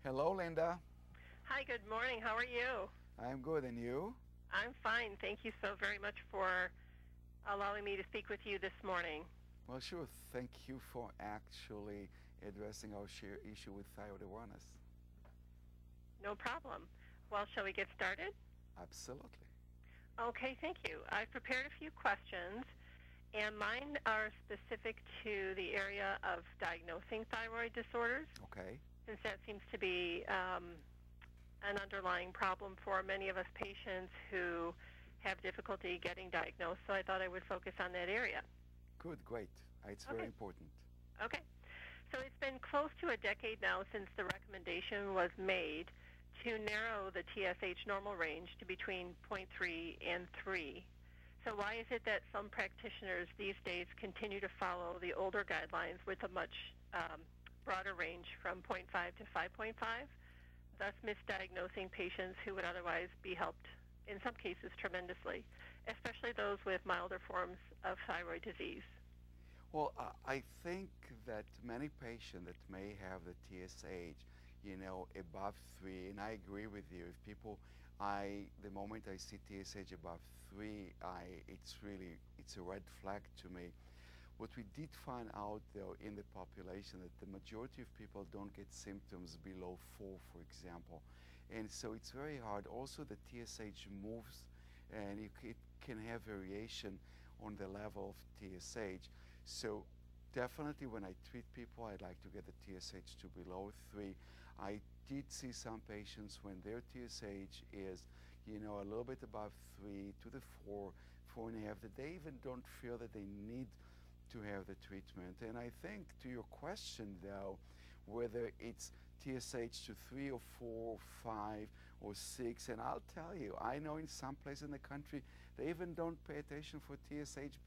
Hello, Linda. Hi, good morning. How are you? I'm good, and you? I'm fine. Thank you so very much for allowing me to speak with you this morning. Well, sure. Thank you for actually addressing our share issue with thyroid awareness. No problem. Well, shall we get started? Absolutely. Okay, thank you. I've prepared a few questions, and mine are specific to the area of diagnosing thyroid disorders, Okay. since that seems to be an underlying problem for many of us patients who have difficulty getting diagnosed, so I thought I would focus on that area. Good, great. It's very Okay. important. Okay. So it's been close to a decade now since the recommendation was made to narrow the TSH normal range to between 0.3 and 3. So why is it that some practitioners these days continue to follow the older guidelines with a much broader range from 0.5 to 5.5, thus misdiagnosing patients who would otherwise be helped, in some cases, tremendously, especially those with milder forms of thyroid disease? Well, I think that many patients that may have the TSH, above 3, and I agree with you. If people, the moment I see TSH above 3, it's a red flag to me. What we did find out, though, in the population, that the majority of people don't get symptoms below 4, for example. And so it's very hard. Also, the TSH moves, and it can have variation on the level of TSH. So definitely when I treat people, I'd like to get the TSH to below 3. I did see some patients when their TSH is, a little bit above 3 to the 4, 4.5, that they even don't feel that they need to have the treatment. And I think to your question, though, whether it's TSH to 3 or 4 or 5 or 6, and I'll tell you, I know in some places in the country, they even don't pay attention for TSH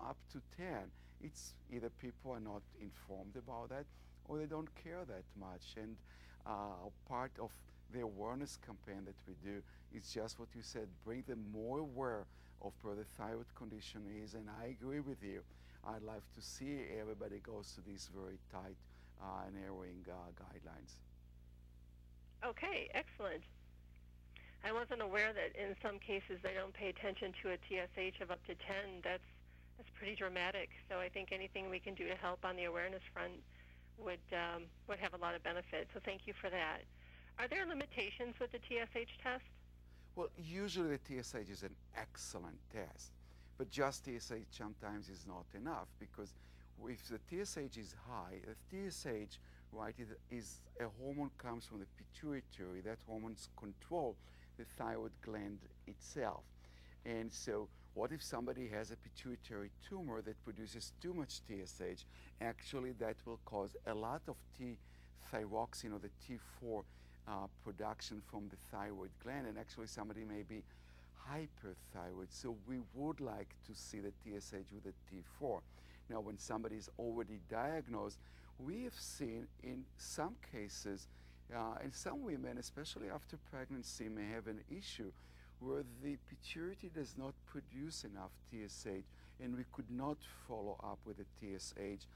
up to 10. It's either people are not informed about that or they don't care that much. And part of the awareness campaign that we do is just what you said, bring them more aware of where the thyroid condition is. And I agree with you. I'd love to see everybody goes to these very tight narrowing guidelines. Okay, excellent. I wasn't aware that in some cases they don't pay attention to a TSH of up to 10. That's pretty dramatic. So I think anything we can do to help on the awareness front would have a lot of benefit. So thank you for that. Are there limitations with the TSH test? Well, usually the TSH is an excellent test, but just TSH sometimes is not enough, because if the TSH is high, the TSH, right, is a hormone comes from the pituitary. That hormones control the thyroid gland itself. And so what if somebody has a pituitary tumor that produces too much TSH? Actually, that will cause a lot of T-thyroxine, or the T4 production from the thyroid gland, and actually somebody may be hyperthyroid. So we would like to see the TSH with a T4. Now, when somebody is already diagnosed, we have seen in some cases, and some women, especially after pregnancy, may have an issue where the pituitary does not produce enough TSH, and we could not follow up with a TSH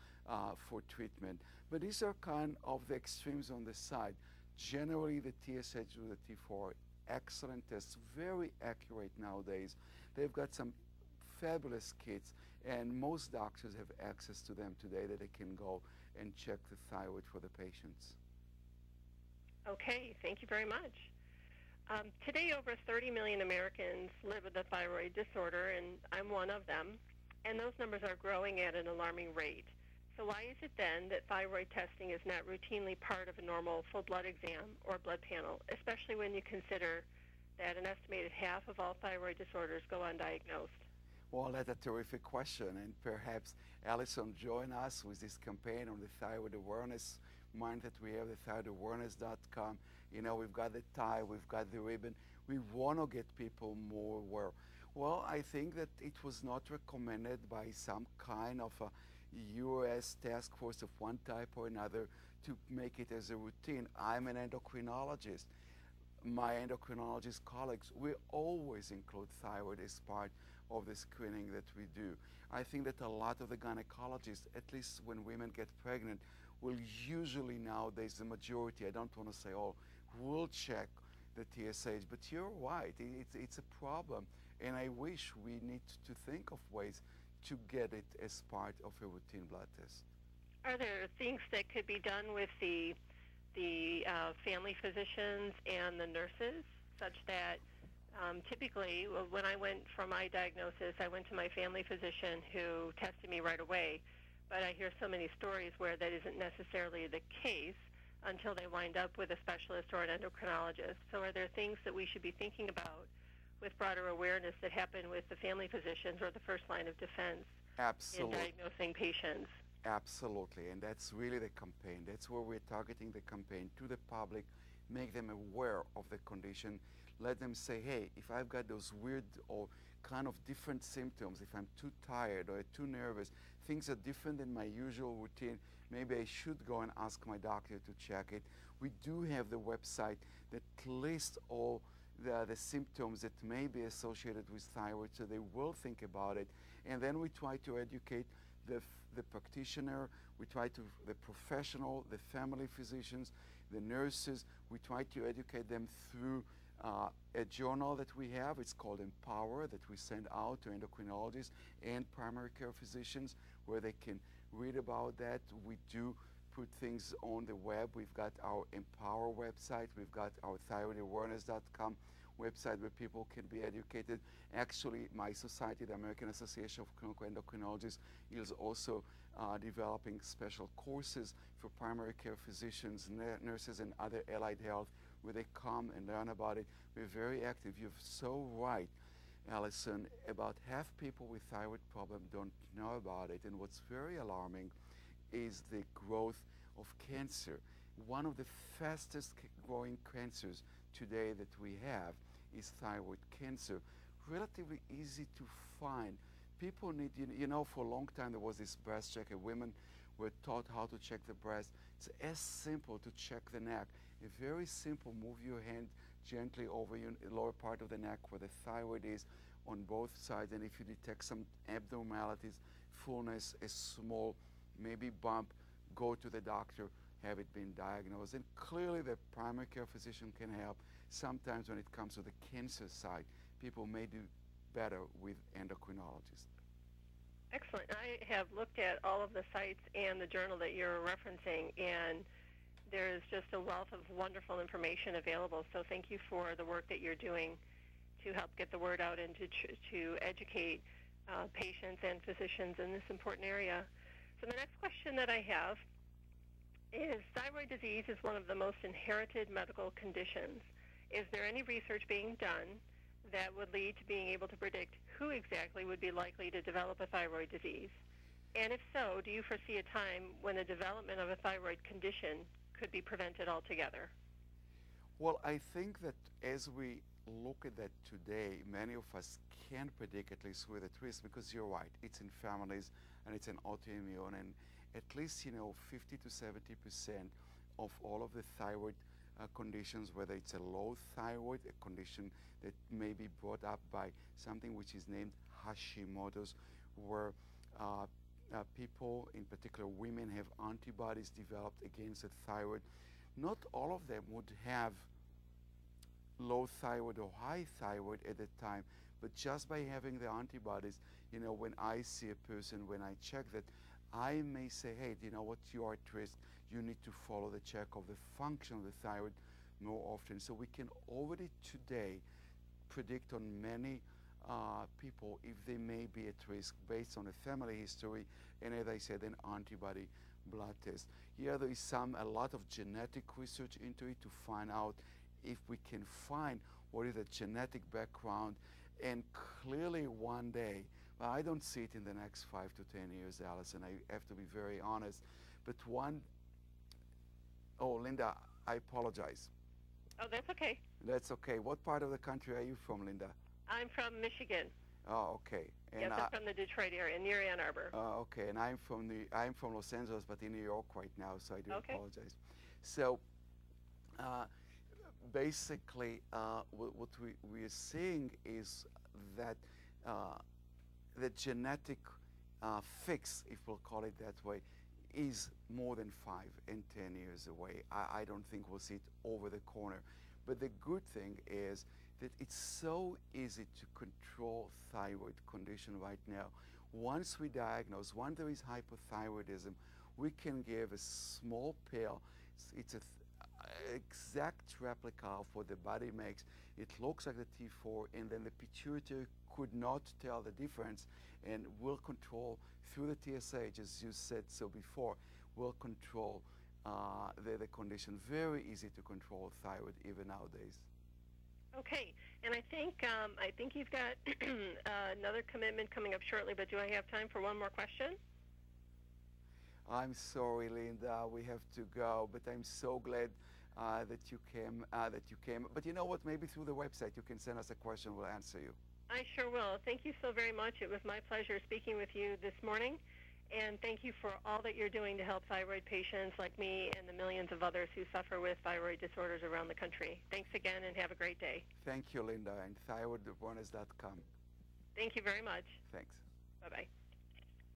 for treatment. But these are kind of the extremes on the side. Generally, the TSH with the T4, excellent tests, very accurate nowadays. They've got some fabulous kits, and most doctors have access to them today that they can go and check the thyroid for the patients. Okay, thank you very much. Today, over 30 million Americans live with a thyroid disorder, and I'm one of them, and those numbers are growing at an alarming rate. So why is it then that thyroid testing is not routinely part of a normal full blood exam or blood panel, especially when you consider that an estimated half of all thyroid disorders go undiagnosed? Well, that's a terrific question, and perhaps Alison join us with this campaign on the thyroid awareness. Mind that we have the thyroidawareness.com. We've got the tie, we've got the ribbon. We want to get people more aware. Well, I think that it was not recommended by some kind of a U.S. task force of one type or another to make it as a routine. I'm an endocrinologist. My endocrinologist colleagues, we always include thyroid as part of the screening that we do. I think that a lot of the gynecologists, at least when women get pregnant, will usually nowadays, the majority, I don't want to say all, will check the TSH. But you're right, it's a problem. And I wish we need to think of ways to get it as part of a routine blood test. Are there things that could be done with the family physicians and the nurses, such that typically when I went for my diagnosis, I went to my family physician who tested me right away, but I hear so many stories where that isn't necessarily the case until they wind up with a specialist or an endocrinologist. So are there things that we should be thinking about with broader awareness that happen with the family physicians or the first line of defense in diagnosing patients? Absolutely, and that's really the campaign. That's where we're targeting the campaign to the public, make them aware of the condition, let them say, hey, if I've got those weird or kind of different symptoms, if I'm too tired or too nervous, things are different than my usual routine, maybe I should go and ask my doctor to check it. We do have the website that lists all the symptoms that may be associated with thyroid, so they will think about it. And then we try to educate the practitioner, we try to, the professional, the family physicians, the nurses, we try to educate them through a journal that we have. It's called Empower, that we send out to endocrinologists and primary care physicians where they can read about that. We do put things on the web. We've got our Empower website. We've got our thyroidawareness.com website where people can be educated. Actually, my society, the American Association of Clinical Endocrinologists, is also developing special courses for primary care physicians, nurses, and other allied health where they come and learn about it. We're very active. You're so right, Allison. About half people with thyroid problem don't know about it. And what's very alarming is the growth of cancer. One of the fastest growing cancers today that we have is thyroid cancer. Relatively easy to find. People need, you know, for a long time there was this breast check, and women were taught how to check the breast. It's as simple to check the neck. A very simple, move your hand gently over your lower part of the neck where the thyroid is on both sides, and if you detect some abnormalities, fullness, a small maybe bump, go to the doctor, have it been diagnosed. And clearly the primary care physician can help. Sometimes when it comes to the cancer side, people may do better with endocrinologists. Excellent. I have looked at all of the sites and the journal that you're referencing, and there's just a wealth of wonderful information available. So thank you for the work that you're doing to help get the word out and to educate patients and physicians in this important area. So the next question that I have is, thyroid disease is one of the most inherited medical conditions. Is there any research being done that would lead to being able to predict who exactly would be likely to develop a thyroid disease? And if so, do you foresee a time when the development of a thyroid condition could be prevented altogether? Well, I think that as we look at that today, many of us can predict at least with a risk, because you're right, it's in families and it's an autoimmune, and at least 50 to 70% of all of the thyroid conditions, whether it's a low thyroid, a condition that may be brought up by something which is named Hashimoto's, where people, in particular women, have antibodies developed against the thyroid. Not all of them would have low thyroid or high thyroid at the time, but just by having the antibodies, when I see a person, when I check that, I may say, hey, you know what, you are at risk. You need to follow the check of the function of the thyroid more often. So we can already today predict on many people if they may be at risk based on a family history and, as I said, an antibody blood test. Here there is a lot of genetic research into it to find out if we can find what is the genetic background, and clearly one day, well, I don't see it in the next 5 to 10 years, Allison, I have to be very honest, but oh, Linda, I apologize. Oh, that's okay. That's okay. What part of the country are you from, Linda? I'm from Michigan. Oh, okay. And yes, I'm from the Detroit area, near Ann Arbor. Okay, and I'm from Los Angeles, but in New York right now, so I do apologize. So, basically, what we are seeing is that the genetic fix, if we'll call it that way, is more than 5 and 10 years away. I don't think we'll see it over the corner. But the good thing is that it's so easy to control thyroid condition right now. Once we diagnose, once there is hypothyroidism, we can give a small pill. It's an exact replica of what the body makes. It looks like the T4, and then the pituitary could not tell the difference, and will control through the TSH, as you said so before, will control the condition. Very easy to control thyroid even nowadays. Okay, and I think you've got another commitment coming up shortly, but do I have time for one more question? I'm sorry, Linda, we have to go, but I'm so glad that you came. But you know what? Maybe through the website you can send us a question. We'll answer you. I sure will. Thank you so very much. It was my pleasure speaking with you this morning, and thank you for all that you're doing to help thyroid patients like me and the millions of others who suffer with thyroid disorders around the country. Thanks again, and have a great day. Thank you, Linda, and thyroidrunners.com. Thank you very much. Thanks. Bye-bye.